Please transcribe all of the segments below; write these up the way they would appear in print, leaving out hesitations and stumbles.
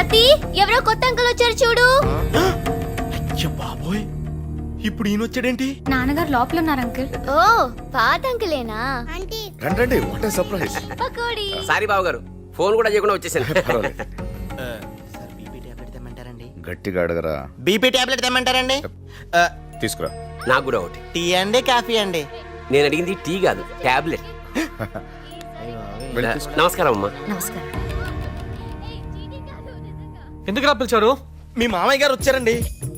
సతీ ఎవరో కొత్త అంకుల్ వచ్చారు చూడు. అయ్య బాబోయ్, ఇప్పుడు ఈయన వచ్చాడేంటి? నాన్నగారు లోపల ఉన్నారు అంకుల్. ఓ పాత అంకులేనా? రండి, what a surprise. Pakodi. Sorry Babu garu, phone కూడా చేయకుండా వచ్చేసాను. సార్ బీపీ టాబ్లెట్ తెమ్మంటారండి? గట్టిగా అడగరా. బీపీ టాబ్లెట్ తెమ్మంటారండి? తీసుకురా. నాకు కూడా ఒకటి. టీ అండి కాఫీ అండి? నేను అడిగింది టీ కాదు, టాబ్లెట్. వెళ్ళి తీసుకో. నమస్కారం అమ్మా. నమస్కారం. ఎందుకు రా పిలిచారు? మీ మామయ్య గారు వచ్చారండి.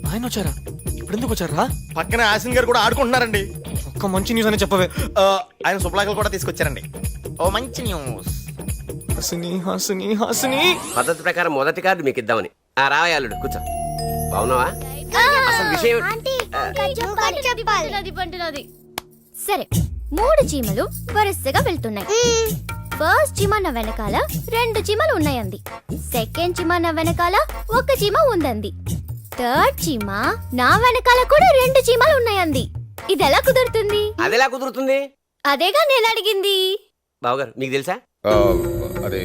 ఆయన వచ్చారా? ఇప్పుడు ఎందుకు వచ్చారా? పక్కన ఆసిన్ గారు కూడా ఆడుకుంటున్నారండి. ఒక్క మంచి న్యూస్ అని చెప్పవే. ఆయన సుప్లాకలు కూడా తీసుకొచ్చారండి. ఓ మంచి న్యూస్. హాసిని హాసిని హాసిని. పద్ధతి ప్రకారం మొదటి కార్డు మీకు ఇద్దామని. ఆ రావయాలుడు కూర్చో. బాగున్నావా? అసలు విషయం సరే, 3 చీమలు వరుసగా వెళ్తున్నాయి. ఫస్ట్ చీమ నా వెనకాల 2 చీమలు ఉన్నాయంది. సెకండ్ చీమ నా వెనకాల 1 చీమ ఉందంది. థర్డ్ చీమ నా వెనకాల కూడా 2 చీమలు ఉన్నాయంది. ఇది ఎలా కుదురుతుంది? అదెలా కుదురుతుంది? అదేగా నేను అడిగింది. బావగారు మీకు తెలుసా? అదే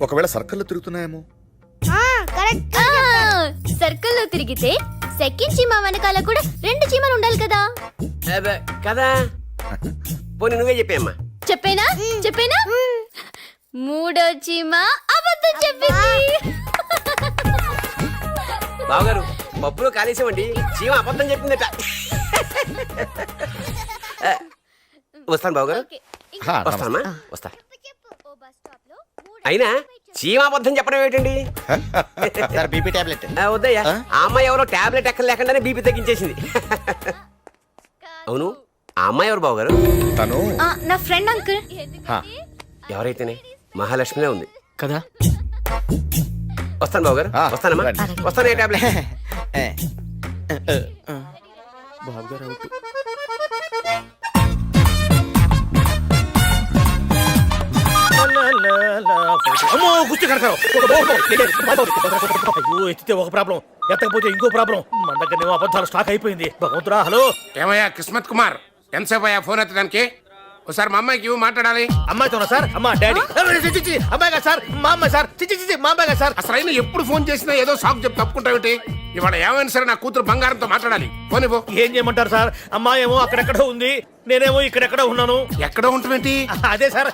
ఒకవేళ సర్కిల్లో తిరుగుతున్నాయేమో. సర్కిల్లో తిరిగితే సెకండ్ చీమ వెనకాల కూడా 2 చీమలు ఉండాలి కదా. అబ్బే, కదా. పోనీ నువ్వే చెప్పేమ్మా. చెప్పేనా? మూడో చీమ అబద్ధం చెప్పింది. బావగారు పప్పులో కాలేసామండి. చీమ అబద్ధం చెప్పిందట. వస్తాను బావగారు. ఓకే. వస్తానమ్మా, వస్తా. అయినా చీమ అబద్ధం చెప్పడం ఏమిటండి? Sir BP tablet. వద్దయ్యా, ఆ అమ్మాయి ఎవరో టాబ్లెట్ ఎక్కడ లేకుండానే బీపీ తగ్గించేసింది. అవును, ఆ అమ్మాయి ఎవరు బావగారు? తను నా ఫ్రెండ్ అంకుల్. ఎవరైతేనే మహాలక్ష్మిలో ఉంది కదా. వస్తాను బావగారు. వస్తానమ్మా, రండి. వస్తాను. ఏ టాబ్లెట్? బాబు గారు అవుట్. అమ్మో గుర్తు కడతారు. అయ్యో ఎత్తితే ఒక ప్రాబ్లం, ఎత్తకపోతే ఇంకో ప్రాబ్లం. మన దగ్గర అబద్ధాలు స్టాక్ అయిపోయింది. భగవంతురా. హలో ఏమయ్యా కిస్మత్ కుమార్, ఎంతసేపు అయ్యా ఫోన్ ఎత్తడానికి? ఒకసారి మా అమ్మాయికి మాట్లాడాలి. అమ్మాయితోనా సార్? అమ్మా డాడీ. అమ్మాయి కదా సార్, మా అమ్మాయి సార్. మా అమ్మాయి కదా సార్. అసలు అయినా ఎప్పుడు ఫోన్ చేసినా ఏదో సాకు చెప్పి తప్పుకుంటావేంటి? ఇవాళ ఏమైనా సరే నా కూతురు బంగారంతో మాట్లాడాలి. ఫోన్ ఇవ్వు. ఏం చేయమంటారు సార్? అమ్మాయి ఏమో అక్కడెక్కడో ఉంది, నేనేమో ఇక్కడెక్కడో ఉన్నాను. ఎక్కడో ఉంటుందేంటి? అదే సార్,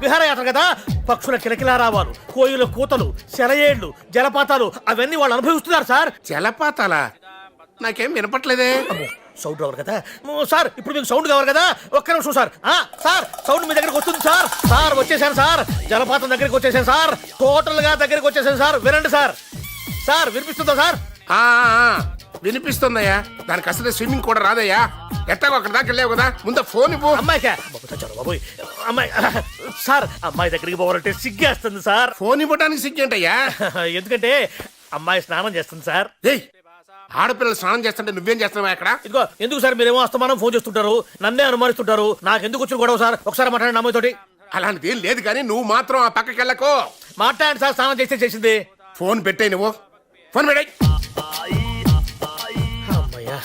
విహారయాత్ర కదా. పక్షుల కిలకిలా రావాలు, కోయిల కూతలు, సెలయేళ్లు, జలపాతాలు అవన్నీ వాళ్ళు అనుభవిస్తున్నారు సార్. జలపాతాలా? నాకేం వినపట్లేదే. సౌండ్ రావాలి కదా సార్. ఇప్పుడు మీకు సౌండ్ కావాలి కదా. ఒక్క నిమిషం సార్. సార్ సౌండ్ మీ దగ్గరికి వస్తుంది సార్. సార్ వచ్చేసాను సార్. జలపాతం దగ్గరికి వచ్చేసాను సార్. టోటల్ గా దగ్గరికి వచ్చేసాను సార్. వినండి సార్. సార్ వినిపిస్తుందా సార్? ఆ వినిపిస్తుందయ్యా. దానికి అసలు స్విమ్మింగ్ కూడా రాదయ్యా. ఎట్టాగో అక్కడ దాకా వెళ్ళావు కదా, ముందు ఫోన్ ఇవ్వు. అమ్మాయికా బాబోయ్. అమ్మాయి సార్, అమ్మాయి దగ్గరికి పోవాలంటే సిగ్గేస్తుంది సార్. ఫోన్ ఇవ్వడానికి సిగ్గేంటయ్యా? ఎందుకంటే అమ్మాయి స్నానం చేస్తుంది సార్. ఏయ్, ఆడపిల్లలు స్నానం చేస్తుంటే నువ్వేం చేస్తున్నావా ఇక్కడ? ఇదిగో ఎందుకు సార్ మీరేమో అస్తమానం ఫోన్ చేస్తుంటారు, నన్నే అనుమానిస్తుంటారు. నాకు ఎందుకు వచ్చిన గొడవ సార్? ఒకసారి మాట్లాడండి అమ్మాయితోటి. అలాంటిది ఏం లేదు కానీ నువ్వు మాత్రం ఆ పక్కకి వెళ్ళకో. మాట్లాడండి సార్. స్నానం చేస్తే చేసింది. ఫోన్ పెట్టాయి నువ్వు. ఫోన్ పెట్టాయి. అమ్మయ్యా,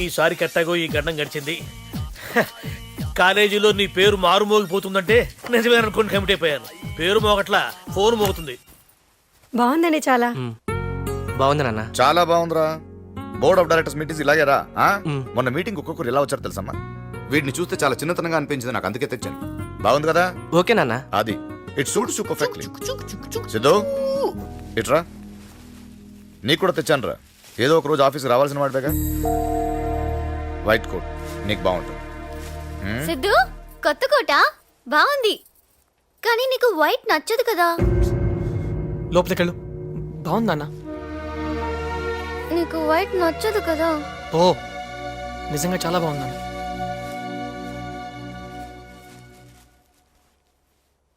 ఈసారి కట్టాగో ఈ గండం గడిచింది. కాలేజీలో నీ పేరు మారుమోగిపోతుందంటే నిజమే అనుకుని కమిట్ అయిపోయాను. పేరు మోగట్లా, ఫోన్ మోగుతుంది. బాగుందండి చాలా. బాగుంది నాన్న. చాలా బాగుందిరా. బోర్డ్ ఆఫ్ డైరెక్టర్స్ మీటింగ్స్ ఇలాగేరా. మొన్న మీటింగ్ ఒక్కొక్కరు ఎలా వచ్చారు తెలుసమ్మా? వీటిని చూస్తే చాలా చిన్నతనంగా అనిపించింది నాకు, అందుకే తెచ్చాను. బాగుంది కదా? ఓకే నాన్న. అది it suit you perfectly. Siddhu ఇట్రా, నీకు కూడా తెచ్చాను రా. ఏదో ఒక రోజు ఆఫీస్కి రావాల్సిన వాడిగా. వైట్ కోట్ నీకు బాగుంటుంది. సిద్ధు, కొత్త కోట బాగుంది, కానీ నీకు వైట్ నచ్చదు కదా. లోపలికి వెళ్ళు. బాగుంది నాన్న. నీకు వైట్ నచ్చదు కదా. ఓ నిజంగా చాలా బాగుంది నాన్న.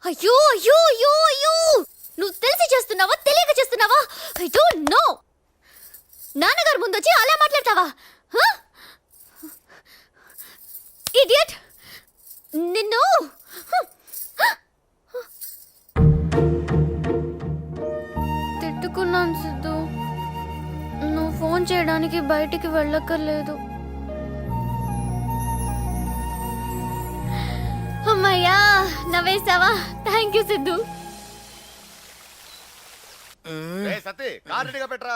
అయ్యో అయ్యో అయ్యో అయ్యో, నువ్వు తెలిసి చేస్తున్నావా తెలియక చేస్తున్నావా? I don't know. నాన్నగారు ముందు వచ్చి అలా మాట్లాడతావా? ఇడియట్, నిన్ను. తిట్టుకున్నాను సిద్ధు. నువ్వు ఫోన్ చేయడానికి బయటికి వెళ్ళక్కర్లేదు. అమ్మయ్యా, నవ్వేసావా? Thank you Siddhu. Sathi car రెడీగా పెట్టరా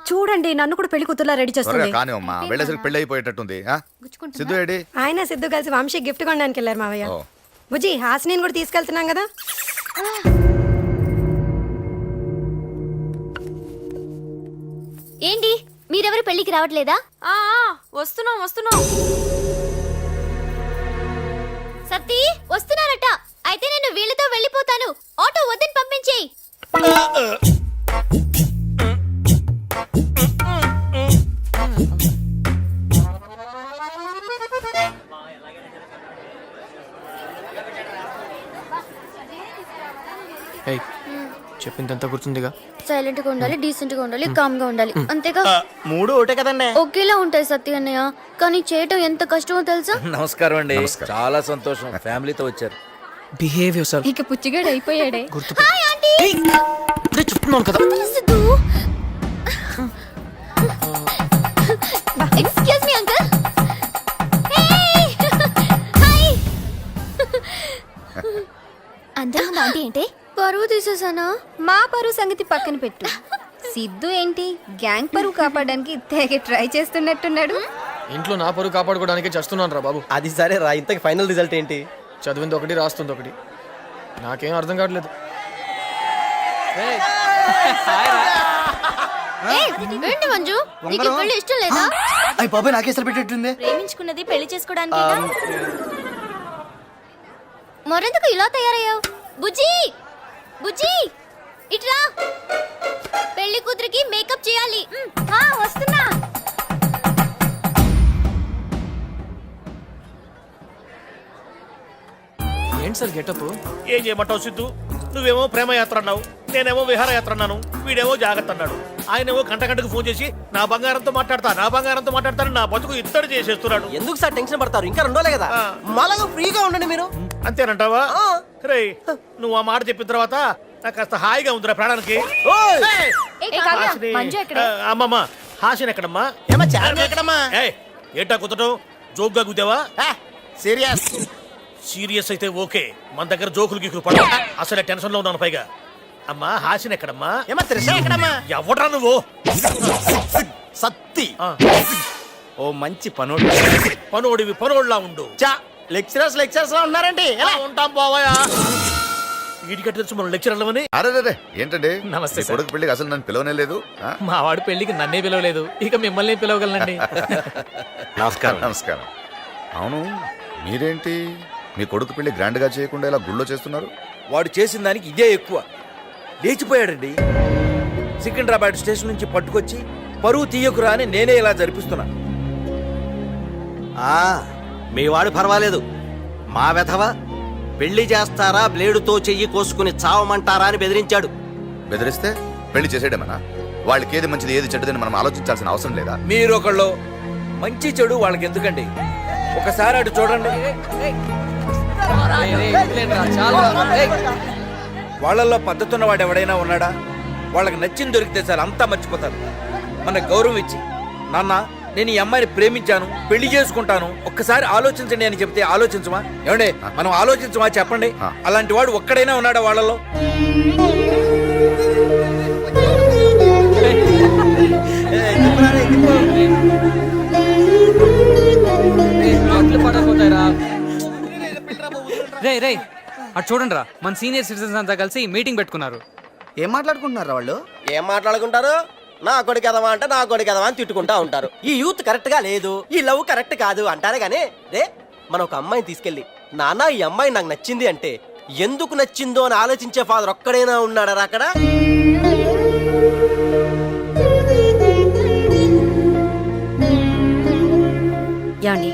చూడండి నన్ను కూడా పెళ్లి కూతురులా రెడీ త్వరగా చేస్తుంది కానీ అమ్మా వెళ్ళేసరికి పెళ్లి అయిపోయేటట్టుంది ఆ? సిద్ధు ఏడి ఆయన సిద్ధు కలిసి వంశీ గిఫ్ట్ కొనడానికి వెళ్ళారు మావయ్య ఓ. బుజ్జి హాసిని కూడా తీసుకెళ్తున్నాం కదా ఏంటి మీరెవరు పెళ్లికి రావట్లేదా? వస్తున్నాం సత్తి వస్తున్నారట. అయితే నేను వీళ్ళతో వెళ్ళిపోతాను. ఆటో వద్దని పంపించేయి. ఏయ్ చెప్పిందంతా గుర్తుందిగా? సైలెంట్ గా ఉండాలి, డీసెంట్ గా ఉండాలి, కామ్ గా ఉండాలి. అంతేగా? మూడు ఒకటే కదండి. ఒకేలా ఉంటాయి సత్య అన్నయ్య, కానీ చేయటం ఎంత కష్టమో తెలుసా? నమస్కారం అండి. నమస్కారం. చాలా సంతోషం ఫ్యామిలీతో వచ్చారు. Behave your self. ఇక పుచ్చిగాడు అయిపోయాడే. గుర్తు హాయ్ ఆంటీ. ఇప్పుడే చెప్తున్నాను కదా. Siddhu. Excuse me uncle. Hi. అందరూ ఆంటీ ఏంటి? పరువు తీసేసానా? మా పరువు సంగతి పక్కన పెట్టు. సిద్ధు ఏంటి గ్యాంగ్ పరువు కాపాడడానికి తెగ ట్రై చేస్తున్నట్టున్నాడు. ఇంట్లో నా పరువు కాపాడుకోవడానికి చేస్తున్నాను రా బాబు. అది సరే రా, ఇంతకి ఫైనల్ రిజల్ట్ ఏంటి? చదివింది ఒకటి, రాస్తుంది ఒకటి. నాకేం అర్థం కావట్లేదు. ఏంటి మంజు, నీకు ఈ పెళ్లి ఇష్టం లేదా? అయ్యి బాబాయ్ నాకేసరి పెట్టేట్టుంది. ప్రేమించుకున్నది పెళ్లి చేసుకోవడానికి. మరెందుకు ఇలా తయారయ్యావు? బుజ్జి బుజ్జి ఇట్రా. పెళ్లి కూతురికి మేకప్ చేయాలి. వస్తున్నా. ఏంటి సార్ గెటప్? ఏం చేయమంటావు సిద్ధు? నువ్వేమో ప్రేమయాత్ర అన్నావు, నేనేమో విహారయాత్ర అన్నాను, వీడేమో జాగ్రత్త అన్నాడు. ఆయనేమో గంటకు ఫోన్ చేసి నా బంగారంతో మాట్లాడతాను నా బతుకు ఇత్తడి చేసేస్తున్నాడు. ఎందుకు సార్ టెన్షన్ పడతారు? ఇంకా రెండోలే కదా, మళ్ళా ఫ్రీగా ఉండండి మీరు. అంతేనంటావా? రే నువ్వు ఆ మాట చెప్పిన తర్వాత నాకు కాస్త హాయిగా ఉందిరా ప్రాణానికి. హాసిని. అమ్మమ్మ హాసిని ఎక్కడమ్మా? ఎక్కడమ్మా? ఏయ్, ఏంటా కుదటం? జోక్గా కుదేవా? సీరియస్. సీరియస్ అయితే ఓకే, మన దగ్గర జోకులు గీకులు పడ. అసలే టెన్షన్ లో ఉన్నాను పైగా. అమ్మా హాసిని ఎక్కడమ్మా? ఏమా త్రిష ఎక్కడమ్మా? ఎవడ్రా నువ్వు? సత్తి. ఆ, ఓ మంచి పనోడు. పనోడిలా ఉండు. చా లెక్చరర్స్ లా ఉన్నారండి. ఎలా ఉంటాం బావయ్యా? వీడికి తెలుసు మనం లెక్చరర్లమని. అరే ఏంటండి నమస్తే మీ కొడుకు పెళ్లికి అసలు నన్ను పిలవనే లేదు ఆ? మా వాడు పెళ్లికి నన్నే పిలవలేదు, ఇక మిమ్మల్ని పిలవగలనండి. నమస్కారం. నమస్కారం. అవును మీరేంటి మీ కొడుకు పెళ్లి గ్రాండ్ గా చేయకుండా ఇలా గుళ్ళో చేస్తున్నారు? వాడు చేసిన దానికి ఇదే ఎక్కువ. లేచిపోయాడండి. సికింద్రాబాద్ స్టేషన్ నుంచి పట్టుకొచ్చి పరువు తీయకురా అని నేనే ఇలా జరిపిస్తున్నా. మీ వాడు పర్వాలేదు, మా వెధవ పెళ్లి చేస్తారా బ్లేడుతో చెయ్యి కోసుకుని చావమంటారా అని బెదిరించాడు. బెదిరిస్తే పెళ్లి చేసేయడమనా? వాళ్ళకి ఏది మంచిది ఏది చెడ్డదని మనం ఆలోచించాల్సిన అవసరం లేదా? మీరొకళ్ళు మంచి చెడు వాళ్ళకి ఎందుకండి? ఒకసారి అటు చూడండి. వాళ్ళల్లో పద్ధతున్న వాడు ఎవడైనా ఉన్నాడా? వాళ్ళకి నచ్చింది దొరికితే సార్ అంతా మర్చిపోతారు. మన గౌరవం ఇచ్చి నాన్న నేను ఈ అమ్మాయిని ప్రేమించాను, పెళ్లి చేసుకుంటాను, ఒక్కసారి ఆలోచించండి అని చెప్తే ఆలోచించమా? ఏమండే మనం ఆలోచించమా చెప్పండి? అలాంటి వాడు ఒక్కడైనా ఉన్నాడా వాళ్ళలో? రే అటు చూడండి రా, మన సీనియర్ సిటిజన్స్ అంతా కలిసి మీటింగ్ పెట్టుకున్నారు. ఏం మాట్లాడుకుంటున్నారు వాళ్ళు? ఏం మాట్లాడుకుంటారు? నా కొడుకు ఎదవా అంటే నా కొడుకు ఎదవా అని తిట్టుకుంటా ఉంటారు. ఈ యూత్ కరెక్ట్ గా లేదు, ఈ లవ్ కరెక్ట్ కాదు అంటారే గానీ రే మనం ఒక అమ్మాయిని తీసుకెళ్ళి నాన్న ఈ అమ్మాయి నాకు నచ్చింది అంటే ఎందుకు నచ్చిందో అని ఆలోచించే ఫాదర్ ఒక్కడైనా ఉన్నాడరా అక్కడ? యాండి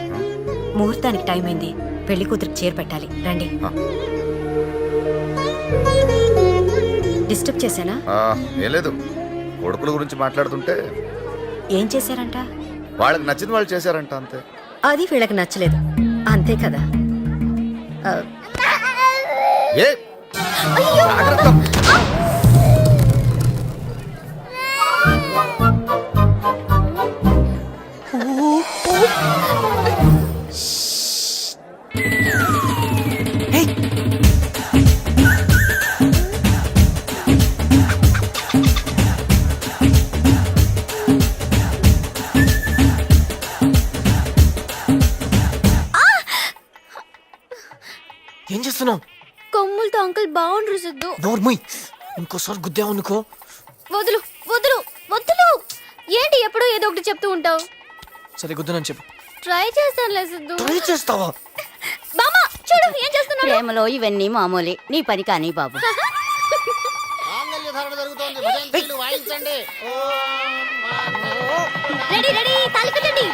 ముహూర్తానికి టైం అయింది, పెళ్లి కూతురికి చీర పెట్టాలి, రండి. డిస్టర్బ్ చేశానా? ఏం లేదు, కొడుకుల గురించి మాట్లాడుతుంటే ఏం చేశారంట? వాళ్ళకి నచ్చింది వాళ్ళు చేశారంట అంతే. అది వీళ్ళకి నచ్చలేదు అంతే కదా. ఏ జాగ్రత్త. చేస్తున్నావు? కొమ్ములతో అంకుల్ బాగుండ్రు సిద్ధు. నోర్మయ్, ఇంకోసారి గుద్దావు అనుకో. వదులు వదులు వదులు. ఏంటి ఎప్పుడు ఏదో ఒకటి చెప్తూ ఉంటావు? సరే గుద్దునని చెప్పు. ట్రై చేస్తానులే సిద్ధు. ట్రై చేస్తావా? బామ్మ చూడు ఏం చేస్తున్నాడు. ప్రేమలో ఇవన్నీ మామూలే, నీ పని కానీ బాబు. రెడీ రెడీ తాళి కట్టండి.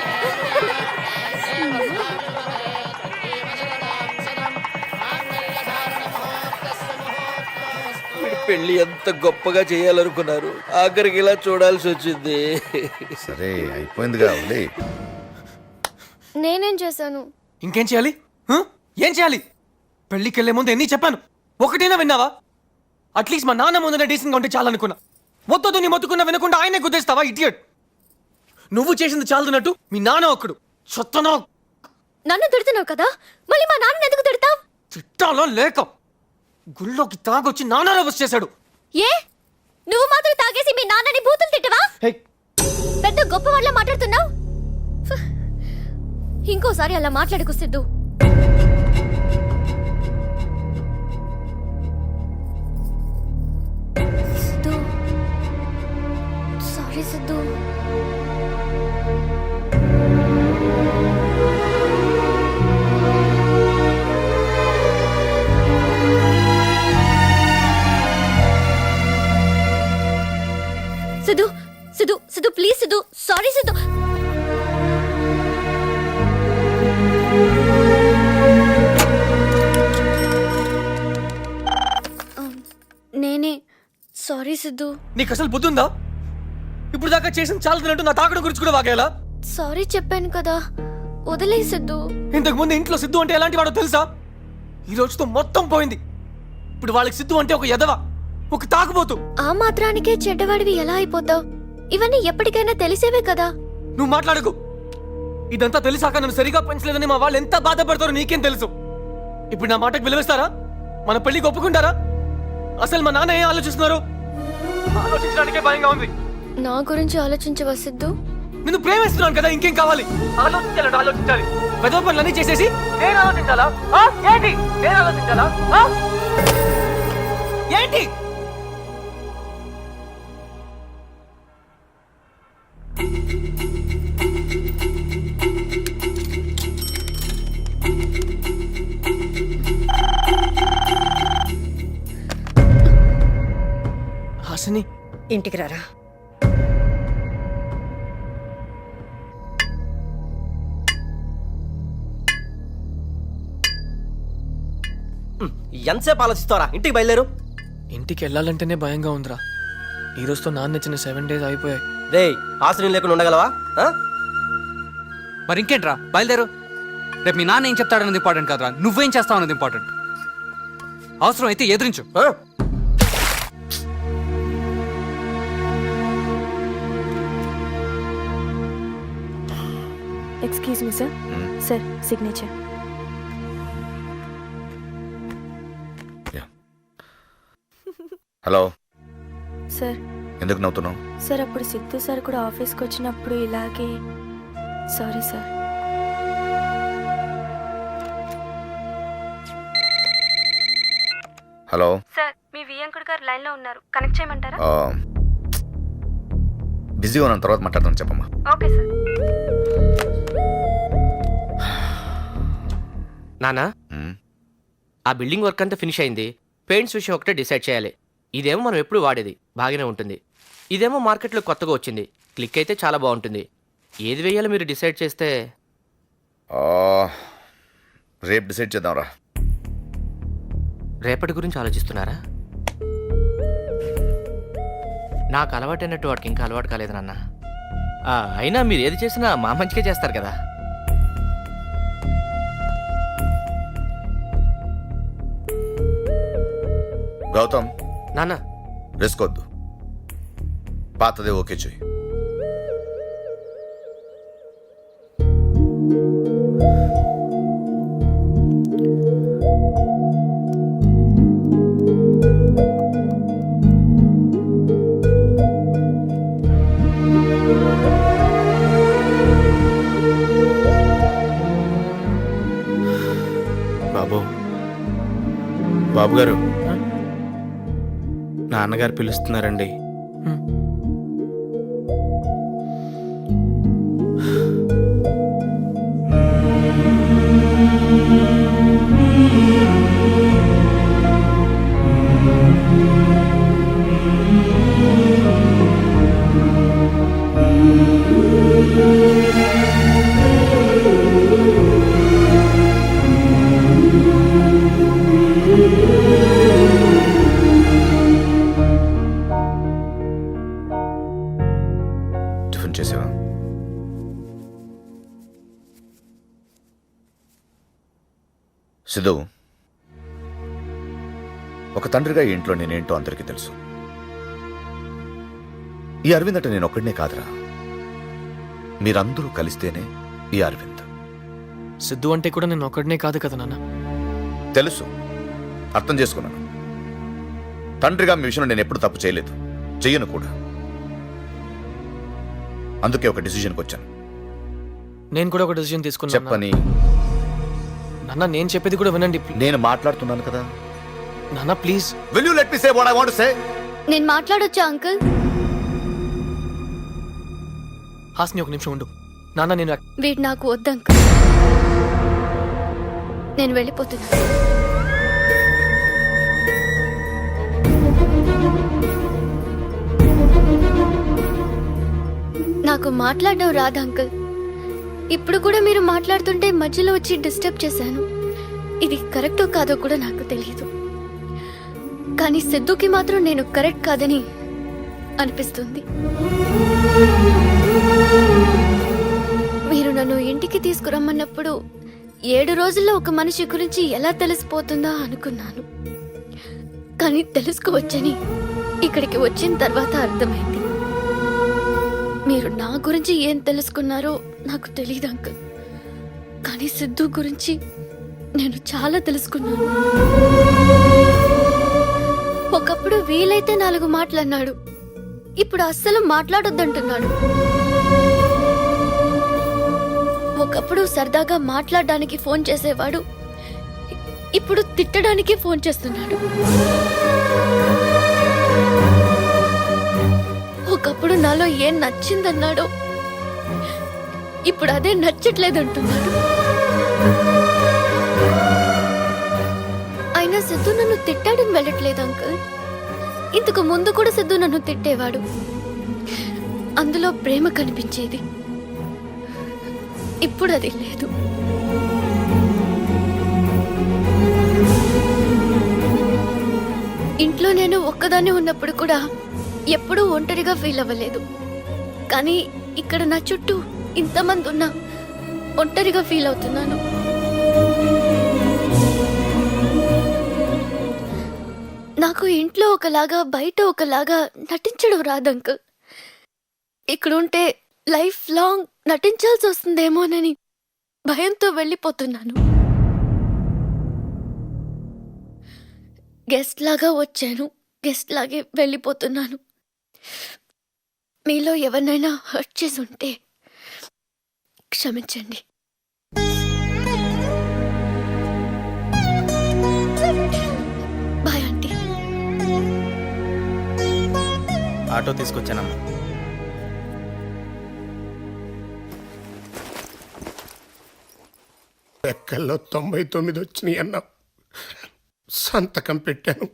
పెళ్లి ఎంత గొప్పగా చేయాలనుకున్నారు, ఆఖరికి ఇలా చూడాల్సి వచ్చింది. సరే అయిపోయిందిగా వదిలే. నేనేం చేశాను? ఇంకేం చేయాలి? ఏం చేయాలి? పెళ్లికి వెళ్లే ముందు ఎన్ని చెప్పాను, ఒకటైనా విన్నావా? అట్లీస్ట్ మా నాన్న ముందునే డీసెంట్గా ఉంటే చాలనుకున్నా. మొత్తతో నీ మొత్తుకున్నా వినకుండా ఆయనే గుద్దేస్తావా ఇడియట్? నువ్వు చేసింది చాలదున్నట్టు మీ నాన్న ఒక్కడు చెత్తనా. నన్ను తిడుతున్నావు కదా, మళ్ళీ మా నాన్న ఎందుకు తిడతావు? తిట్టాలో లేక గుళ్ళోకి తాగొచ్చి నాన్న బస్ చేశాడు. ఏ నువ్వు మాత్రం తాగేసి మీ నాన్నని బూతులు తిట్టవా? పెద్ద గొప్ప వాళ్ళ మాట్లాడుతున్నావు. ఇంకోసారి అలా మాట్లాడుకు Siddhu. Siddhu sorry Siddhu. Siddhu Siddhu Siddhu please Siddhu sorry Siddhu. నేనే సారీ సిద్ధు. నీకు అసలు బుద్ధి ఉందా? ఇప్పుడు దాకా చేసిన చాలదున్నట్టు నా తాగడం గురించి కూడా వాగేలా. సారీ చెప్పాను కదా, వదిలే సిద్ధు. ఇంతకు ముందు ఇంట్లో సిద్ధు అంటే ఎలాంటి వాడో తెలుసా? ఈ రోజుతో మొత్తం పోయింది. ఇప్పుడు వాళ్ళకి సిద్ధు అంటే ఒక ఎదవ, ఒక తాగుబోతు. ఆ మాత్రానికే చెడ్డవాడివి ఎలా అయిపోతావు? ఇవన్నీ ఎప్పటికైనా తెలిసేవే కదా. నువ్వు మాట్లాడకు. ఇదంతా తెలిసాక నన్ను సరిగా పెంచలేదని మా వాళ్ళు ఎంత బాధపడతారో నీకేం తెలుసు. ఇప్పుడు నా మాటకు విలువిస్తారా? మన పెళ్లికి ఒప్పుకుంటారా? అసలు మా నాన్న ఏం ఆలోచిస్తున్నారు? ఆలోచించడానికే భయంగా ఉంది. నా గురించి ఆలోచించవా సిద్ధు? నిన్ను ప్రేమిస్తున్నాను కదా, ఇంకేం కావాలి? ఆలోచించాలంటే ఆలోచించాలి. పెద్ద పనులన్నీ చేసేసి నేను ఆలోచించాలా? ఏంటి నేను ఆలోచించాలా? ఏంటి? హాసిని, ఇంటికి రారా. ఎంతసేపు ఆలోచిస్తారా? ఇంటికి బయలుదేరు. ఇంటికి వెళ్ళాలంటేనే భయంగా ఉందిరా. ఈ రోజుతో నాన్న ఇచ్చిన 7 days అయిపోయాయి. రేయ్ ఆశ్రయం లేకుండా ఉండగలవా? మరి ఇంకేంట్రా, బయలుదేరు. రేపు మీ నాన్న ఏం చెప్తాడన్నది ఇంపార్టెంట్ కాదురా, నువ్వేం చేస్తావు అన్నది ఇంపార్టెంట్. అవసరం అయితే ఎదిరించు. Excuse me sir. Sir signature. Hello sir. ఎందుకు నవ్వుతున్నావు? సార్ అప్పుడు సిద్ధు సార్ కూడా ఆఫీస్కి వచ్చినప్పుడు ఇలాగే. Sorry sir. హలో సార్, మీ వియంకుడు గారు లైన్ లో ఉన్నారు, కనెక్ట్ చేయమంటారా? బిజీగా ఉన్నాను, తర్వాత మాట్లాడతాను, చెప్పమ్మా. Okay sir. నానా, మ్మ్. ఆ బిల్డింగ్ వర్క్ అంతా ఫినిష్ అయింది. పెయింట్స్ విషయం ఒకటే డిసైడ్ చేయాలి. ఇదేమో మనం ఎప్పుడు వాడేది, బాగానే ఉంటుంది. ఇదేమో మార్కెట్లో కొత్తగా వచ్చింది, క్లిక్ అయితే చాలా బాగుంటుంది. ఏది వేయాలో మీరు డిసైడ్ చేస్తే. రేపు డిసైడ్ చేద్దాంరా. రేపటి గురించి ఆలోచిస్తున్నారా? నాకు అలవాటైనట్టు వాడికి ఇంకా అలవాటు కాలేదు నాన్న. అయినా మీరు ఏది చేసినా మా మంచిగా చేస్తారు కదా. గౌతమ్, నాన్న, రిస్క్ వద్దు, పాతదే ఓకే చెయ్యి. బాబు బాబు గారు నాన్నగారు పిలుస్తున్నారండి. టిఫిన్ చేసావా? సిద్ధు, ఒక తండ్రిగా ఈ ఇంట్లో నేనేంటో అందరికీ తెలుసు. ఈ అరవింద్ అంటే నేను ఒక్కడినే కాదురా, మీరందరూ కలిస్తేనే ఈ అరవింద్. సిద్ధు అంటే కూడా నేను ఒక్కడనే కాదు కదా నాన్న. తెలుసు, అర్థం చేసుకున్నాను. తండ్రిగా మీ విషయంలో నేను ఎప్పుడు తప్పు చేయలేదు, చెయ్యను కూడా. అందుకే ఒక డిసిజన్కి వచ్చాను. నేను కూడా ఒక డెసిషన్ తీసుకున్నాను చెప్పని నాన్న. నేను చెప్పేది కూడా వినండి నేను మాట్లాడుతున్నాను కదా. నాన్న please. Will you let me say what I want to say? నేను మాట్లాడొచ్చా అంకుల్? హాస్ని ఒక నిమిషం ఉండు నాన్న. నేను వీడు నాకు వద్దు అంకుల్, నేను వెళ్ళిపోతున్నా. నాకు మాట్లాడడం రాదు అంకుల్. ఇప్పుడు కూడా మీరు మాట్లాడుతుంటే మధ్యలో వచ్చి డిస్టర్బ్ చేశాను. ఇది కరెక్టో కాదో కూడా నాకు తెలియదు, కానీ సిద్ధుకి మాత్రం నేను కరెక్ట్ కాదని అనిపిస్తుంది. మీరు నన్ను ఇంటికి తీసుకురమ్మన్నప్పుడు 7 రోజుల్లో ఒక మనిషి గురించి ఎలా తెలిసిపోతుందా అనుకున్నాను, కానీ తెలుసుకోవచ్చని ఇక్కడికి వచ్చిన తర్వాత అర్థమైంది. మీరు నా గురించి ఏం తెలుసుకున్నారో నాకు తెలియదు అంకుల్, కానీ సిద్ధు గురించి నేను చాలా తెలుసుకున్నాను. ఒకప్పుడు వీలైతే 4 మాటలన్నాడు, ఇప్పుడు అస్సలు మాట్లాడొద్దంటున్నాడు. ఒకప్పుడు సరదాగా మాట్లాడడానికి ఫోన్ చేసేవాడు, ఇప్పుడు తిట్టడానికి ఫోన్ చేస్తున్నాడు. ఒకప్పుడు నాలో ఏం నచ్చిందన్నాడో ఇప్పుడు అదే నచ్చట్లేదంటున్నాడు. అయినా సిద్ధు నన్ను తిట్టాడని వెళ్ళట్లేదు అంకుల్. ఇంతకు ముందు కూడా సిద్ధు నన్ను తిట్టేవాడు, అందులో ప్రేమ కనిపించేది. ఇప్పుడు అది లేదు. ఇంట్లో నేను ఒక్కదాన్ని ఉన్నప్పుడు కూడా ఎప్పుడూ ఒంటరిగా ఫీల్ అవ్వలేదు, కానీ ఇక్కడ నా చుట్టూ ఇంతమంది ఉన్నా ఒంటరిగా ఫీల్ అవుతున్నాను. నాకు ఇంట్లో ఒకలాగా బయట ఒకలాగా నటించడం రాదు అంకుల్. ఇక్కడ ఉంటే లైఫ్ లాంగ్ నటించాల్సి వస్తుందేమోనని భయంతో వెళ్ళిపోతున్నాను. గెస్ట్ లాగా వచ్చాను, గెస్ట్ లాగే వెళ్ళిపోతున్నాను. మీలో ఎవరినైనా హర్ట్ చేసి ఉంటే క్షమించండి. Bye aunty. ఆటో తీసుకొచ్చానమ్మా. లెక్కల్లో 99 వచ్చినాయి అన్నావు, సంతకం పెట్టాను.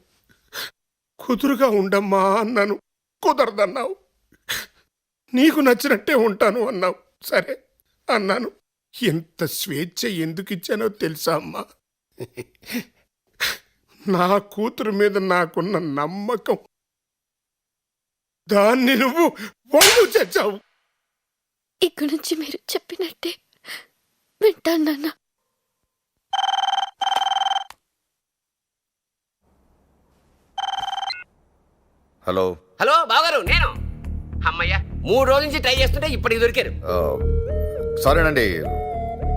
కుదురుగా ఉండమ్మా అన్నాను, కుదరదన్నావు. నీకు నచ్చినట్టే ఉంటాను అన్నావు, సరే అన్నాను. ఎంత స్వేచ్ఛ ఎందుకు ఇచ్చానో తెలుసా అమ్మా? నా కూతురు మీద నాకున్న నమ్మకం, దాన్ని నువ్వు ఒళ్ళు చేశావు. ఇక్కడి నుంచి మీరు చెప్పినట్టే వింటాను నాన్న. హలో హలో బావగారు, నేను అమ్మయ్య 3 రోజుల నుంచి ట్రై చేస్తుంటే ఇప్పటికి దొరికారు. సారీనండి,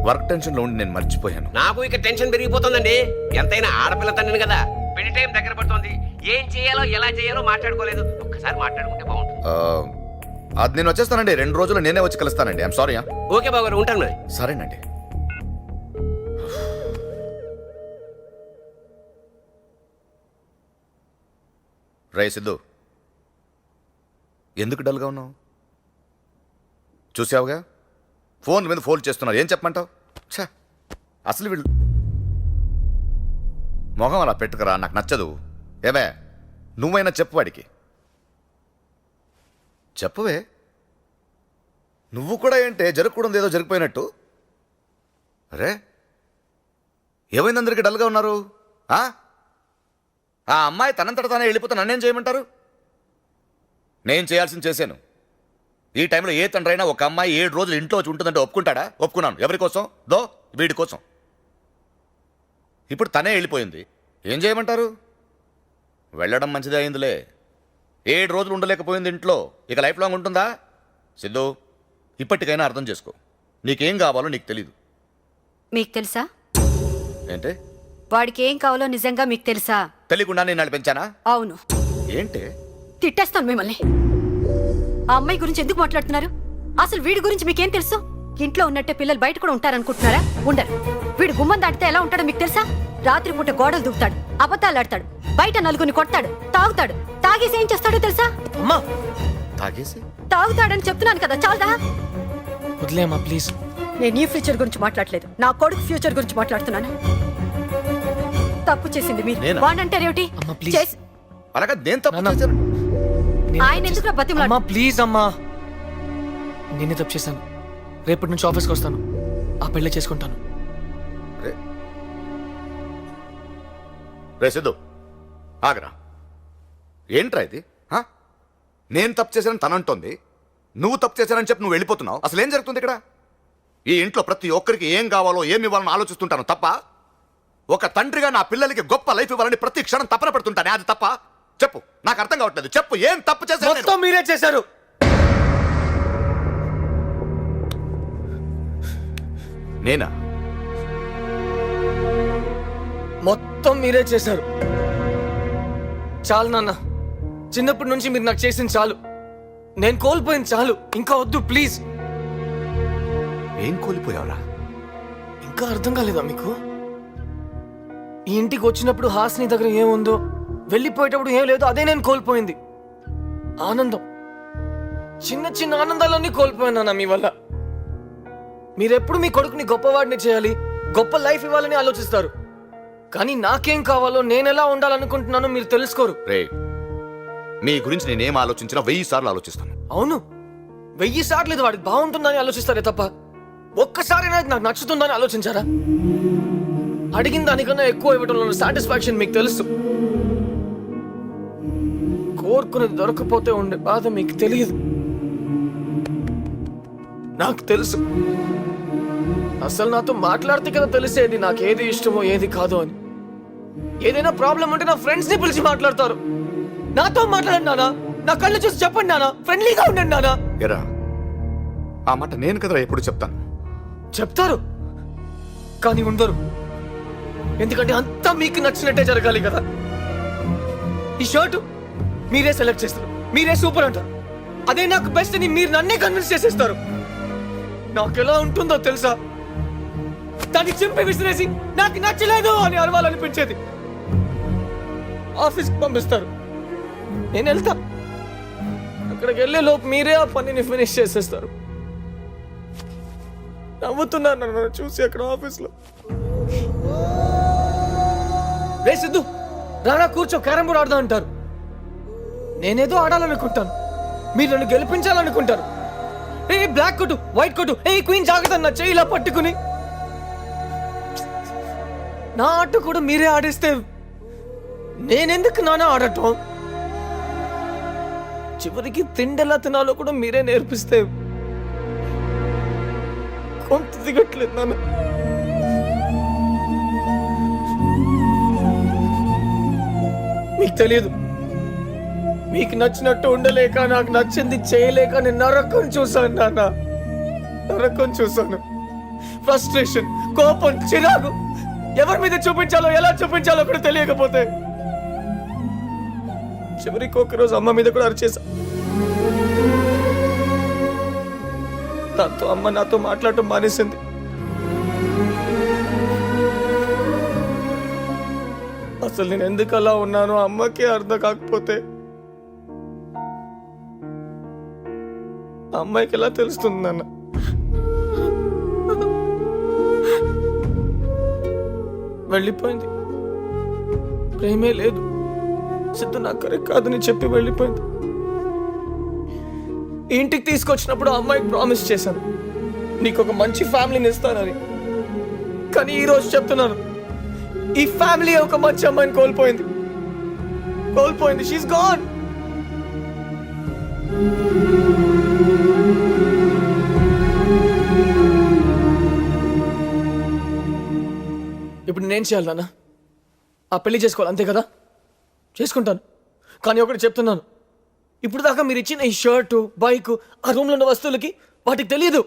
వర్క్ టెన్షన్లో ఉండి నేను మర్చిపోయాను. నాకు ఇక టెన్షన్ పెరిగిపోతుందండి. ఎంతైనా ఆడపిల్ల తండ్రిని కదా, పెళ్లి టైం దగ్గర పడుతోంది. ఏం చేయాలో ఎలా చేయాలో మాట్లాడుకోలేదు. ఒక్కసారి మాట్లాడుకుంటే బాగుంటుంది. అది నేను వచ్చేస్తానండి, 2 రోజులు నేనే వచ్చి కలుస్తానండి. I'm sorry. ఓకే బావగారు, ఉంటాను మరి. సరేనండి. రే సిద్ధు, ఎందుకు డల్గా ఉన్నావు? చూసావుగా ఫోన్ మీద ఫోన్ చేస్తున్నారు, ఏం చెప్పమంటావు? ఛా, అసలు వీళ్ళు మొహం అలా పెట్టుకురా, నాకు నచ్చదు. ఏమే, నువ్వైనా చెప్పు వాడికి. చెప్పవే, నువ్వు కూడా ఏంటే జరగకూడదు ఏదో జరిగిపోయినట్టు. అరే, ఏమైంది అందరికీ డల్గా ఉన్నారు? ఆ అమ్మాయి తనంతట తానే వెళ్ళిపోతే నన్నేం చేయమంటారు? నేను చేయాల్సింది చేశాను. ఈ టైంలో ఏ తండ్రైనా ఒక అమ్మాయి 7 రోజులు ఇంట్లో వచ్చి ఉంటుందంటే ఒప్పుకుంటాడా? ఒప్పుకున్నాను. ఎవరి కోసం? వీడి కోసం. ఇప్పుడు తనే వెళ్ళిపోయింది, ఏం చేయమంటారు? వెళ్ళడం మంచిదే అయిందిలే. 7 రోజులు ఉండలేకపోయింది ఇంట్లో, ఇక లైఫ్ లాంగ్ ఉంటుందా? సిద్ధు, ఇప్పటికైనా అర్థం చేసుకో. నీకేం కావాలో నీకు తెలీదు. మీకు తెలుసా? ఏంటే? వాడికి ఏం కావాలో నిజంగా మీకు తెలుసా? తెలియకుండా నేను నడిపించానా? అవును. ఏంటే? తిట్టేస్తాను మిమ్మల్ని. ఆ అమ్మాయి గురించి ఎందుకు మాట్లాడుతున్నారు? అసలు వీడి గురించి మీకేం తెలుసు? ఇంట్లో ఉన్నట్టే పిల్లలు బయట కూడా ఉంటారనుకుంటున్నారా? ఉండరు. వీడు గుమ్మం దాటితే ఎలా ఉంటాడో మీకు తెలుసా? రాత్రిపూట గోడలు దూకుతాడు, అబద్ధాలు ఆడతాడు, బయట నలుగురిని కొడతాడు, తాగుతాడు. తాగేసి ఏం చేస్తాడో తెలుసా? అమ్మా, తాగేసి తాగుతాడని చెప్తున్నాను కదా, చాలదా? వదిలేమ్మా ప్లీజ్. నేను నీ ఫ్యూచర్ గురించి మాట్లాడలేదు, నా కొడుకు ఫ్యూచర్ గురించి మాట్లాడుతున్నాను. తప్పు చేసింది మీరు. నేనా? వాడంటారేమిటి? అమ్మా, ప్లీజ్. చేసి అలాగా నేను తప్పు నాన్న. చేశాను. ఆయన ఎందుకు బతిమలాడు? అమ్మా ప్లీజ్ అమ్మా, నేనే తప్పు చేశాను. రేపటి నుంచి ఆఫీస్కి వస్తాను, ఆ పెళ్ళి చేసుకుంటాను. రే సిద్ధు, ఆగరా. ఏంట్రా ఇది? నేను తప్పు చేశానని తనంటోంది, నువ్వు తప్పు చేశానని చెప్పి నువ్వు వెళ్ళిపోతున్నావు. అసలు ఏం జరుగుతుంది ఇక్కడ? ఈ ఇంట్లో ప్రతి ఒక్కరికి ఏం కావాలో ఏమి ఇవ్వాలని ఆలోచిస్తుంటాను తప్ప, ఒక తండ్రిగా నా పిల్లలకి గొప్ప లైఫ్ ఇవ్వాలని ప్రతి క్షణం తపన పడుతుంటానే, అది తప్ప? చెప్పు, నాకు అర్థం కావట్లేదు. చెప్పు, ఏం తప్పు చేశాను నేను? మొత్తం మీరే చేశారు. నేనా? మొత్తం మీరే చేశారు. చాలు నాన్న, చిన్నప్పటి నుంచి మీరు నాకు చేసింది చాలు. నేను కోల్పోయింది చాలు, ఇంకా వద్దు ప్లీజ్. ఏం కోల్పోయావురా? ఇంకా అర్థం కాలేదా మీకు? ఈ ఇంటికి వచ్చినప్పుడు హాస్ని దగ్గర ఏముందో, వెళ్ళిపోయేటప్పుడు ఏం లేదో అదే నేను కోల్పోయింది. ఆనందం, చిన్న చిన్న ఆనందాలన్నీ కోల్పోయినా మీ వల్ల. మీరెప్పుడు మీ కొడుకుని గొప్పవాడిని చేయాలి, గొప్ప లైఫ్ ఇవ్వాలని ఆలోచిస్తారు. కానీ నాకేం కావాలో, నేను ఎలా ఉండాలనుకుంటున్నానో మీరు తెలుసుకోరు. రే, మీ గురించి నేనేం ఆలోచించినా 1000 సార్లు ఆలోచిస్తాను. అవును, 1000 సార్లు ఇది వాడికి బాగుంటుందని ఆలోచిస్తారే తప్ప ఒక్కసారి నాకు నచ్చుతుందని ఆలోచించారా? అడిగిన దానికన్నా ఎక్కువ ఇవ్వడంలో సాటిస్ఫాక్షన్ మీకు తెలుసు. కోరుకునేది దొరకపోతే ఉండే బాధ మీకు తెలియదు, నాకు తెలుసు. అసలు నాతో మాట్లాడితే కదా తెలిసేది నాకు ఏది ఇష్టమో ఏది కాదో అని. ఏదైనా ప్రాబ్లం ఉంటే నా ఫ్రెండ్స్ ని పిలిచి మాట్లాడతారు. నాతో మాట్లాడండి నానా, నా కళ్ళు చూసి చెప్పండి నానా, ఫ్రెండ్లీగా ఉండండి నానా. ఎరా, ఆ మాట నేను కదరా ఎప్పుడు చెప్తాను. చెప్తారు కానీ ఉండరు, ఎందుకంటే అంతా మీకు నచ్చినట్టే జరగాలి కదా. ఈ షర్టు మీరే సెలెక్ట్ చేస్తారు, మీరే సూపర్ అంటారు, అదే నాకు బెస్ట్ అని మీరు నన్నే కన్విన్స్ చేసేస్తారు. నాకు ఎలా ఉంటుందో తెలుసా? దాన్ని చింపి విసిరేసి నాకు నచ్చలేదు అని అరవాలనిపించేది. ఆఫీస్కి పంపిస్తారు, నేను వెళ్తా. అక్కడికి వెళ్ళే లోపు మీరే ఆ పనిని ఫినిష్ చేసేస్తారు. నవ్వుతున్నారు నన్ను చూసి అక్కడ ఆఫీస్లో. రే సిద్ధు, రానా కూర్చో, క్యారమ్ బోర్డ్ ఆడదా అంటారు. నేనేదో ఆడాలనుకుంటాను, మీరు నన్ను గెలిపించాలనుకుంటారు. ఏ బ్లాక్ కొట్టు, వైట్ కొట్టు, ఏ క్వీన్ జాగ్రత్త నా చేయి ఇలా పట్టుకుని. నా ఆట కూడా మీరే ఆడేస్తే నేనెందుకు నానా ఆడటం? చివరికి తిండెలా తినాలో కూడా మీరే నేర్పిస్తే కొంత దిగట్లేదు నాన్న. మీకు తెలియదు, మీకు నచ్చినట్టు ఉండలేక, నాకు నచ్చింది చేయలేక నేను నరకం చూసాను నాన్న, నరకం చూసాను. ఫ్రస్ట్రేషన్, కోపం, చిరాకు ఎవరి మీద చూపించాలో, ఎలా చూపించాలో కూడా తెలియకపోతే చివరికి ఒకరోజు అమ్మ మీద కూడా అరిచేసా. దాంతో అమ్మ నాతో మాట్లాడటం మానేసింది. అసలు నేను ఎందుకు అలా ఉన్నానో అమ్మకే అర్థం కాకపోతే ఆ అమ్మాయికి ఎలా తెలుస్తుంది నాన్న? వెళ్ళిపోయింది. ప్రేమే లేదు, సిద్ధు నాకు కరెక్ట్ కాదని చెప్పి వెళ్ళిపోయింది. ఇంటికి తీసుకొచ్చినప్పుడు ఆ అమ్మాయికి ప్రామిస్ చేశాను, నీకు ఒక మంచి ఫ్యామిలీని ఇస్తానని. కానీ ఈ రోజు చెప్తున్నాను, ఈ ఫ్యామిలీ ఒక మంచి అమ్మాయిని కోల్పోయింది. She's gone. ఇప్పుడు నేను చేయాలి నాన్న? ఆ పెళ్లి చేసుకోవాలి అంతే కదా? చేసుకుంటాను. కానీ ఒకటి చెప్తున్నాను, ఇప్పుడు దాకా మీరు ఇచ్చిన ఈ షర్టు, బైక్, ఆ రూమ్లో ఉన్న వస్తువులకి వాటికి తెలియదు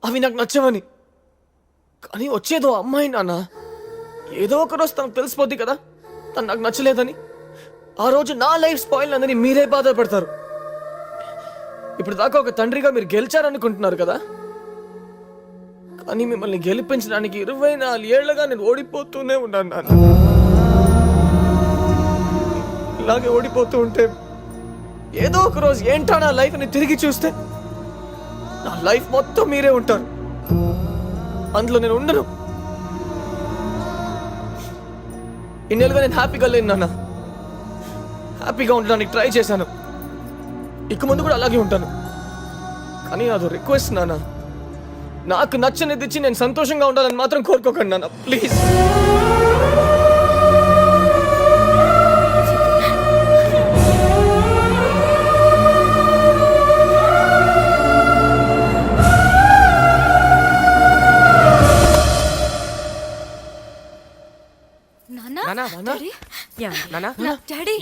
అవి నాకు నచ్చవని. కానీ వచ్చేదో అమ్మాయి నాన్న, ఏదో ఒక రోజు తనకు తెలిసిపోద్ది కదా తను నాకు నచ్చలేదని. ఆ రోజు నా లైఫ్ స్పాయిల్ అందని మీరే బాధపడతారు. ఇప్పుడు దాకా ఒక తండ్రిగా మీరు గెలిచారనుకుంటున్నారు కదా, కానీ మిమ్మల్ని గెలిపించడానికి 24 ఏళ్లుగా నేను ఓడిపోతూనే ఉన్నాను నాన్న. ఇలాగే ఓడిపోతూ ఉంటే ఏదో ఒక రోజు ఏంటా నా లైఫ్ని తిరిగి చూస్తే నా లైఫ్ మొత్తం మీరే ఉంటారు, అందులో నేను ఉండను. ఇన్నేళ్ళుగా నేను హ్యాపీగా లేను నాన్న. హ్యాపీగా ఉండడానికి ట్రై చేశాను, ఇక ముందు కూడా అలాగే ఉంటాను. కానీ అదో రిక్వెస్ట్ నాన్న, నాకు నచ్చనిది ఇచ్చి నేను సంతోషంగా ఉండాలని మాత్రం కోరుకోకండి నాన్న, ప్లీజ్.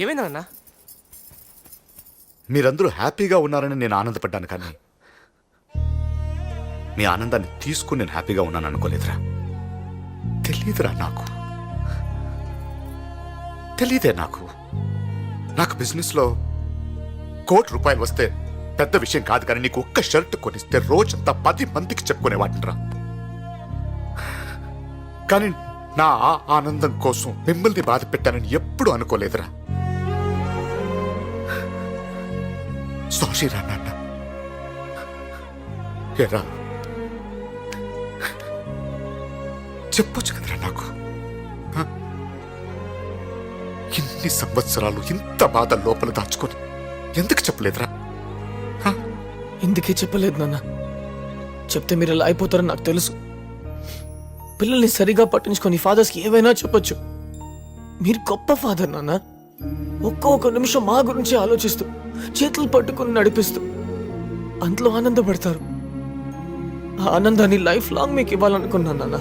ఏమైంది నాన్న? మీరందరూ హ్యాపీగా ఉన్నారని నేను ఆనందపడ్డాను, కానీ మీ ఆనందాన్ని తీసుకుని నేను హ్యాపీగా ఉన్నాను అనుకోలేదురా. తెలియదురా నాకు, తెలియదే నాకు. నాకు బిజినెస్లో ₹1,00,00,000 వస్తే పెద్ద విషయం కాదు, కానీ నీకు ఒక్క షర్ట్ కొనిస్తే రోజంతా 10 మందికి చెప్పుకునేవాటిరా. కానీ నా ఆ ఆనందం కోసం మిమ్మల్ని బాధ పెట్టానని ఎప్పుడు అనుకోలేదురా. సారీ రా నాన్న. ఎరా చెప్పొచ్చు కదరా నాకు. ఇన్ని సంవత్సరాలు ఇంత బాధ లోపల దాచుకొని ఎందుకు చెప్పలేదురా? ఎందుకే చెప్పలేదు నాన్న? చెప్తే మీరు ఎలా అయిపోతారో నాకు తెలుసు. పిల్లల్ని సరిగా పట్టించుకొని ఫాదర్స్కి ఏవైనా చెప్పొచ్చు. మీరు గొప్ప ఫాదర్ నాన్న. ఒక్కొక్క నిమిషం మా గురించి ఆలోచిస్తూ, చేతులు పట్టుకుని నడిపిస్తూ అందులో ఆనందపడతారు. ఆ ఆనందాన్ని లైఫ్ లాంగ్ మీకు ఇవ్వాలనుకున్నాను నాన్న.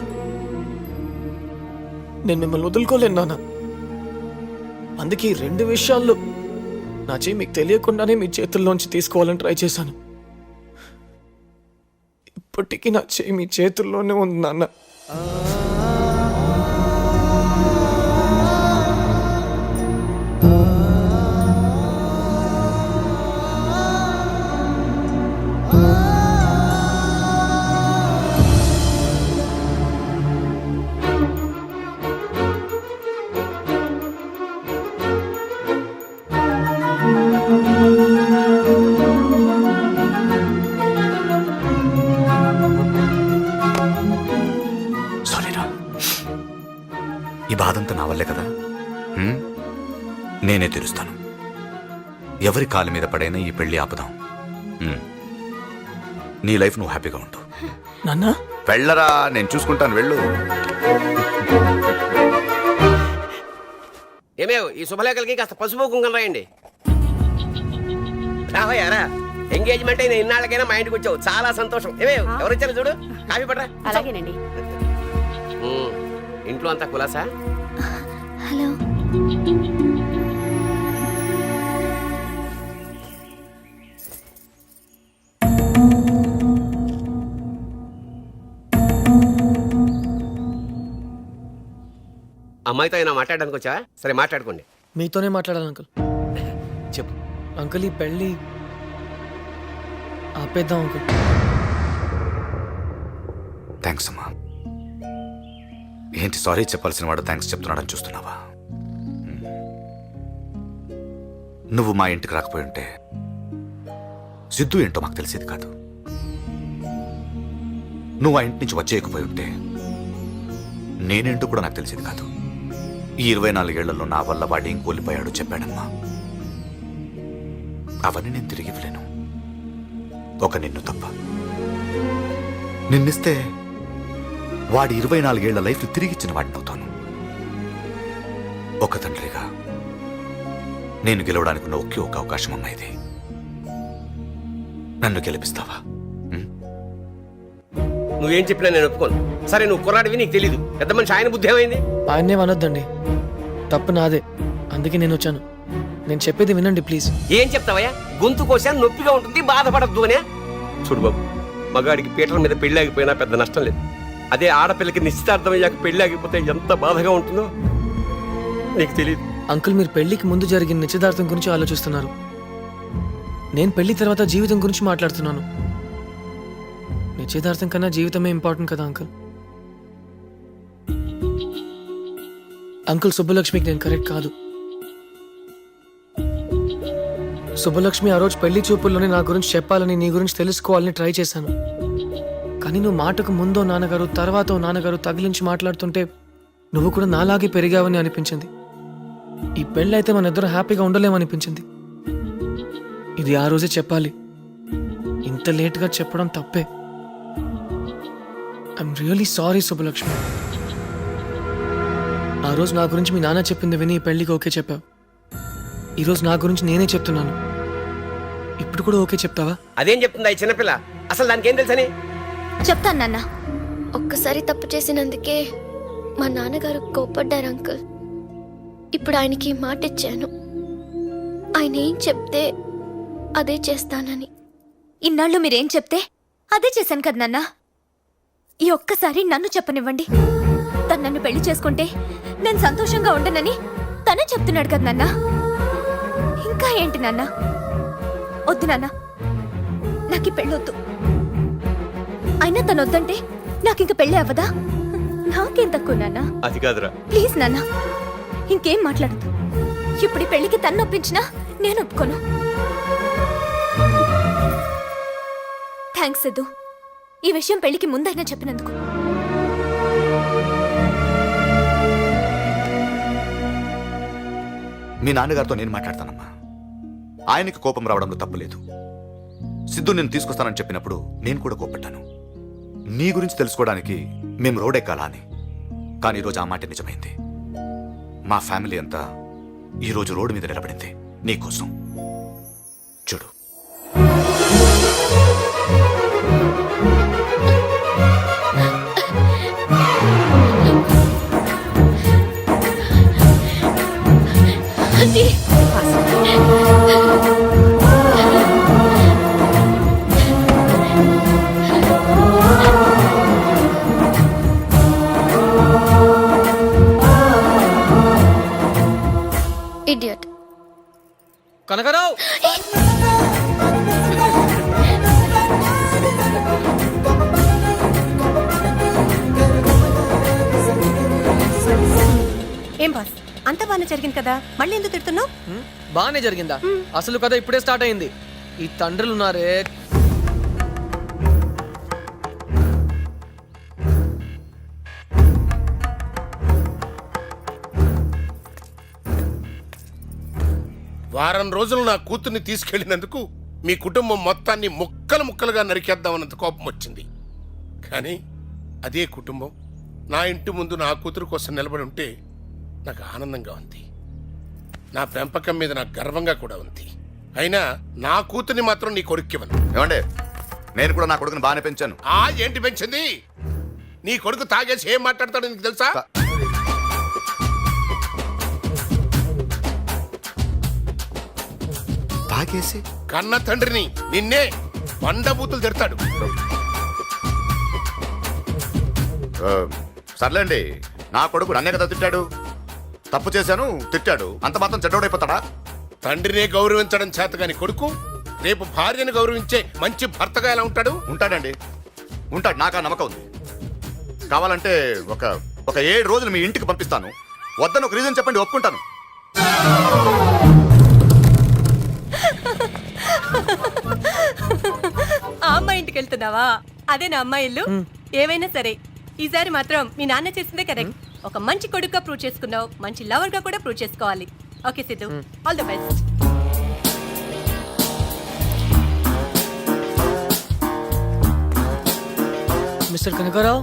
నేను మిమ్మల్ని వదులుకోలేను నాన్న. అందుకే ఈ 2 విషయాల్లో నా చేయి మీకు తెలియకుండానే మీ చేతుల్లోంచి తీసుకోవాలని ట్రై చేశాను. ఇప్పటికీ నా చేయి మీ చేతుల్లోనే ఉంది నాన్న. ఈ బాధంతా నా వల్లే కదా. నేనే తీరుస్తాను. ఎవరి కాలు మీద పడైనా ఈ పెళ్లి ఆపుదాం. నీ లైఫ్ నువ్వు హ్యాపీగా ఉంటావు నాన్న. వెళ్ళరా, నేను చూసుకుంటాను, వెళ్ళు. ఏమేవ్ ఈ శుభలేఖలకి కాస్త పసుపు కుంకుమ రాయండి. రావయ్యారా, ఎంగేజ్మెంట్ అయిన ఇన్నాళ్ళకైనా మా ఇంటికి వచ్చావు, చాలా సంతోషం. ఏమేవ్ ఎవరు వచ్చారు చూడు, కాఫీ పడరా. అలాగేనండి. ఇంట్లో అంతా కులాసా? హలో. అమ్మాయితో అయినా మాట్లాడడానికి వచ్చా? సరే మాట్లాడుకోండి. మీతోనే మాట్లాడాలి అంకుల్. చెప్పు అంకుల్, ఈ పెళ్ళి ఆపేద్దాం అంకుల్. థ్యాంక్స్ అమ్మా. ఏంటి సారీ చెప్పాల్సిన వాడు థ్యాంక్స్ చెప్తున్నాడని చూస్తున్నావా? నువ్వు మా ఇంటికి రాకపోయి ఉంటే సిద్ధు ఏంటో మాకు తెలిసేది కాదు. నువ్వు ఆ ఇంటి నుంచి వచ్చేయకపోయి ఉంటే నేనేంటో కూడా నాకు తెలిసేది కాదు. ఈ 24 ఏళ్లలో నా వల్ల వాడేం కోల్పోయాడో చెప్పాడమ్మా. అవన్నీ నేను తిరిగి ఇవ్వలేను, ఒక నిన్ను తప్ప. నిన్నిస్తే వాడి 24 ఏళ్ల లైఫ్ తిరిగిచ్చిన వాడిని అవుతాను. ఒక తండ్రిగా నేను గెలవడానికి ఉన్న ఒకే ఒక అవకాశం అమ్మా ఇది. నన్ను గెలిపిస్తావా? నువ్వేం చెప్పినా నేను ఒప్పుకోను. సరే నువ్వు కుర్రాడివి, నీకు తెలీదు. పెద్ద మనిషి ఆయన బుద్ధి ఏమైంది? ఆయన్నే అనొద్దండి, తప్పు నాదే. అందుకే నేను వచ్చాను. నేను చెప్పేది వినండి ప్లీజ్. ఏం చెప్తావయ్యా? గొంతు కోసా నొప్పిగా ఉంటుంది, బాధపడద్దు అనే. చూడు బాబు, మగాడికి పీటల మీద పెళ్లి ఆగిపోయినా పెద్ద నష్టం లేదు. అదే ఆడపిల్లకి నిశ్చితార్థం అయ్యాక పెళ్లి ఆగిపోతే ఎంత బాధగా ఉంటుందో నీకు తెలియదు. అంకుల్, మీరు పెళ్లికి ముందు జరిగిన నిశ్చితార్థం గురించి ఆలోచిస్తున్నారు. నేను పెళ్లి తర్వాత జీవితం గురించి మాట్లాడుతున్నాను. నిశ్చితార్థం కన్నా జీవితమే ఇంపార్టెంట్ కదా అంకుల్. అంకుల్, సుబ్బలక్ష్మికి నేను కరెక్ట్ కాదు. సుబ్బలక్ష్మి ఆ రోజు పెళ్లి చూపుల్లోనే నా గురించి చెప్పాలని, నీ గురించి తెలుసుకోవాలని ట్రై చేశాను. కానీ నువ్వు మాటకు ముందో నాన్నగారు, తర్వాతో నాన్నగారు తగిలించి మాట్లాడుతుంటే నువ్వు కూడా నాలాగే పెరిగావని అనిపించింది. ఈ పెళ్ళైతే మన ఇద్దరు హ్యాపీగా ఉండలేమనిపించింది. ఇది ఆ రోజే చెప్పాలి. ఇంత లేట్గా చెప్పడం తప్పే. I'm really sorry Subbalakshmi. ఆ రోజు నా గురించి మీ నాన్న చెప్పింది విని ఈ పెళ్లికి ఓకే చెప్పావు. ఈరోజు నా గురించి నేనే చెప్తున్నాను. ఇప్పుడు కూడా ఓకే చెప్తావా? అదేం చెప్తుందా ఈ చిన్నపిల్ల? అసలు దానికి ఏం తెలుసని? చెప్తాను నాన్న. ఒక్కసారి తప్పు చేసినందుకే మా నాన్నగారు కోప్పడ్డారు అంకుల్. ఇప్పుడు ఆయనకి మాట ఇచ్చాను, ఆయన ఏం చెప్తే అదే చేస్తానని. ఇన్నాళ్ళు మీరేం చెప్తే అదే చేశాను కదా నాన్న. ఈ ఒక్కసారి నన్ను చెప్పనివ్వండి. తను నన్ను పెళ్లి చేసుకుంటే నేను సంతోషంగా ఉండనని తనే చెప్తున్నాడు కదా నాన్న. ఇంకా ఏంటి నాన్న? వద్దు నాన్న, నాకు ఈ పెళ్ళొద్దు. అయినా తను వద్దంటే నాకింక పెళ్ళి అవ్వదా? నాకేం తక్కువ నాన్న? అది కాదురా. ప్లీజ్ నాన్న, ఇంకేం మాట్లాడద్దు. ఇప్పుడు ఈ పెళ్లికి తన్ను ఒప్పించినా నేను ఒప్పుకోను. థ్యాంక్స్ సిద్ధు, ఈ విషయం పెళ్లికి ముందైనా చెప్పినందుకు. మీ నాన్నగారితో నేను మాట్లాడతానమ్మా. ఆయనకి కోపం రావడంలో తప్పులేదు. సిద్ధు నేను తీసుకొస్తానని చెప్పినప్పుడు నేను కూడా కోపడ్డాను. నీ గురించి తెలుసుకోవడానికి మేము రోడ్ ఎక్కాలా అని. కానీ ఈరోజు ఆ మాట నిజమైంది. మా ఫ్యామిలీ అంతా ఈరోజు రోడ్డు మీద నిలబడింది నీకోసం. చూడు, ఇడియట్. కనకరావు, ఏం బాస్, అంత బాగానే జరిగింది కదా, మళ్ళీ ఎందుకు తిడుతున్నావు? బాగానే జరిగిందా? అసలు కథ ఇప్పుడే స్టార్ట్ అయింది. ఈ తండ్రులు ఉన్నారే. వారం రోజులు నా కూతుర్ని తీసుకెళ్లినందుకు మీ కుటుంబం మొత్తాన్ని ముక్కలు ముక్కలుగా నరికేద్దామన్నంత కోపం వచ్చింది. కానీ అదే కుటుంబం నా ఇంటి ముందు నా కూతురు కోసం నిలబడి ఉంటే నాకు ఆనందంగా ఉంది. నా పెంపకం మీద నాకు గర్వంగా కూడా ఉంది. అయినా నా కూతుర్ని మాత్రం నీ కొడుక్కివ్వను. ఏమండే, నేను కూడా నా కొడుకుని బాగానే పెంచాను. ఏంటి పెంచింది? నీ కొడుకు తాగేసి ఏం మాట్లాడతాడో నీకు తెలుసా? తాగేసి? కన్న తండ్రిని నిన్నే బండబూతులు తిడతాడు. సర్లేండి, నా కొడుకు నన్నే కదా తిట్టాడు. తప్పు చేశాను, తిట్టాడు, అంత మాత్రం చెడ్డోడైపోతాడా? తండ్రినే గౌరవించడం చేతగాని కొడుకు రేపు భార్యను గౌరవించే మంచి భర్తగా ఎలా ఉంటాడు? ఉంటాడండి, ఉంటాడు. నాకు ఆ నమ్మకం ఉంది. కావాలంటే ఒక 7 రోజులు మీ ఇంటికి పంపిస్తాను. వద్దని ఒక రీజన్ చెప్పండి, ఒప్పుకుంటాను. ఆ అమ్మాయి ఇంటికి వెళ్తున్నావా? అదే నా అమ్మాయి ఇల్లు. ఏమైనా సరే ఈసారి మాత్రం మీ నాన్న చేసిందే కరెక్ట్. ఒక మంచి కొడుకుగా ప్రూవ్ చేసుకున్నావు, మంచి లవర్ గా కూడా ప్రూవ్ చేసుకోవాలి. Okay Siddhu, all the best. Mister Kanakarao